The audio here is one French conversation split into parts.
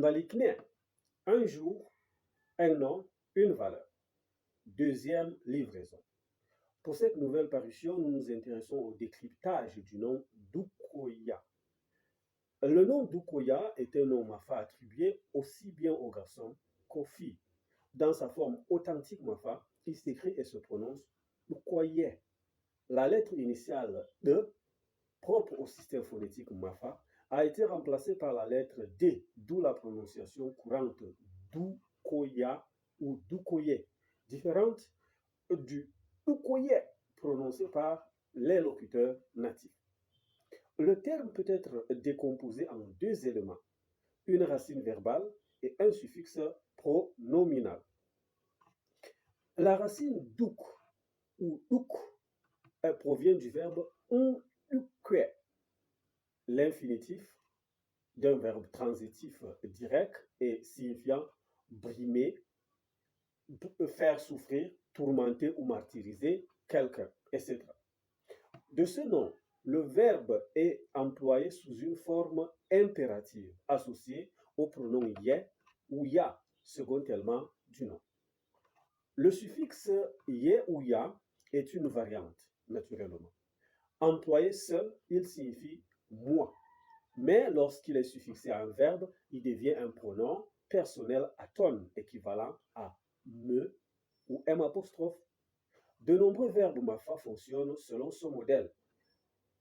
Malikné, un jour, un nom, une valeur. Deuxième livraison. Pour cette nouvelle parution, nous nous intéressons au décryptage du nom d'Ukoya. Le nom d'Ukoya est un nom Mafa attribué aussi bien aux garçons qu'aux filles. Dans sa forme authentique Mafa, il s'écrit et se prononce Ukoye. La lettre initiale E, propre au système phonétique Mafa, a été remplacée par la lettre D, d'où la prononciation courante d'Ukoya ou d'Ukoye, différente du Ukoye prononcé par les locuteurs natifs. Le terme peut être décomposé en deux éléments, une racine verbale et un suffixe pronominal. La racine duk ou duk provient du verbe unkwe, l'infinitif d'un verbe transitif direct et signifiant brimer, faire souffrir, tourmenter ou martyriser quelqu'un, etc. De ce nom, le verbe est employé sous une forme impérative associée au pronom ye ou ya, second élément du nom. Le suffixe ye ou ya est une variante, naturellement. Employé seul, il signifie moi. Mais lorsqu'il est suffixé à un verbe, il devient un pronom personnel atone, équivalent à me ou m apostrophe. De nombreux verbes mafa fonctionnent selon ce modèle.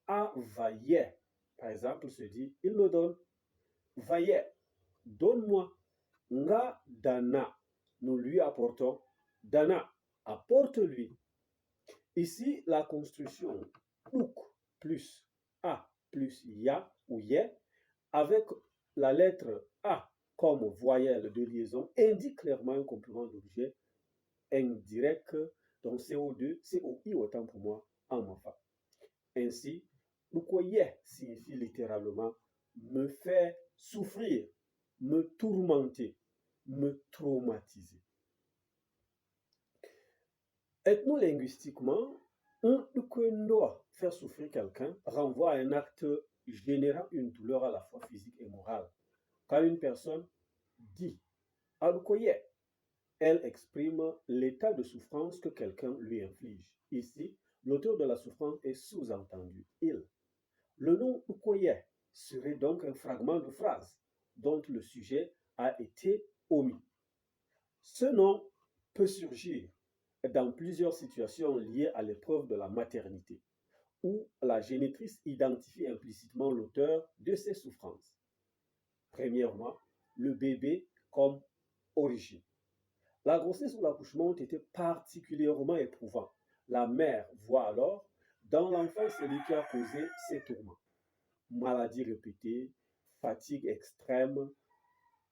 A vaillait, par exemple, se dit il me donne. Vaillait, donne-moi. Nga dana, nous lui apportons. Dana, apporte-lui. Ici, la construction ouk plus a plus ya ou ye avec la lettre a comme voyelle de liaison indique clairement un complément d'objet indirect, donc CO2, COI autant pour moi en mafa. Ainsi, Ukoye signifie littéralement me faire souffrir, me tourmenter, me traumatiser. Ethnolinguistiquement, un ukwendo, faire souffrir quelqu'un, renvoie à un acte générant une douleur à la fois physique et morale. Quand une personne dit Alukoye, elle exprime l'état de souffrance que quelqu'un lui inflige. Ici, l'auteur de la souffrance est sous-entendu, il. Le nom Ukoye serait donc un fragment de phrase dont le sujet a été omis. Ce nom peut surgir dans plusieurs situations liées à l'épreuve de la maternité, où la génitrice identifie implicitement l'auteur de ses souffrances. Premièrement, le bébé comme origine. La grossesse ou l'accouchement ont été particulièrement éprouvants. La mère voit alors dans l'enfant celui qui a causé ses tourments. Maladies répétées, fatigue extrême,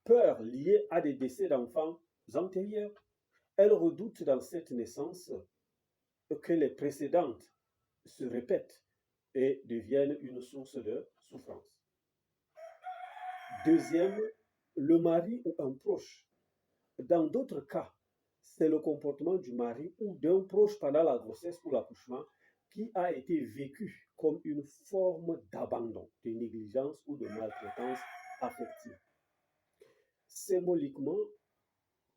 peur liée à des décès d'enfants antérieurs. Elle redoute dans cette naissance que les précédentes se répètent et deviennent une source de souffrance. Deuxième, le mari ou un proche. Dans d'autres cas, c'est le comportement du mari ou d'un proche pendant la grossesse ou l'accouchement qui a été vécu comme une forme d'abandon, de négligence ou de maltraitance affective. Symboliquement,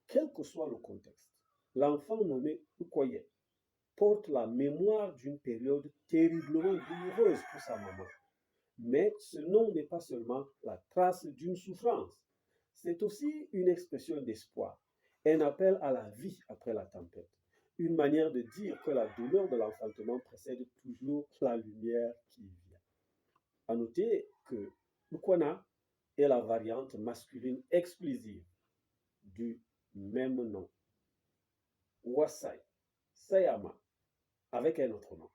quel que soit le contexte, l'enfant nommé Ukoye porte la mémoire d'une période terriblement douloureuse pour sa maman. Mais ce nom n'est pas seulement la trace d'une souffrance, c'est aussi une expression d'espoir, un appel à la vie après la tempête, une manière de dire que la douleur de l'enfantement précède toujours la lumière qui vient. À noter que Ukwana est la variante masculine exclusive du même nom, Wasai, Sayama, avec un autre nom.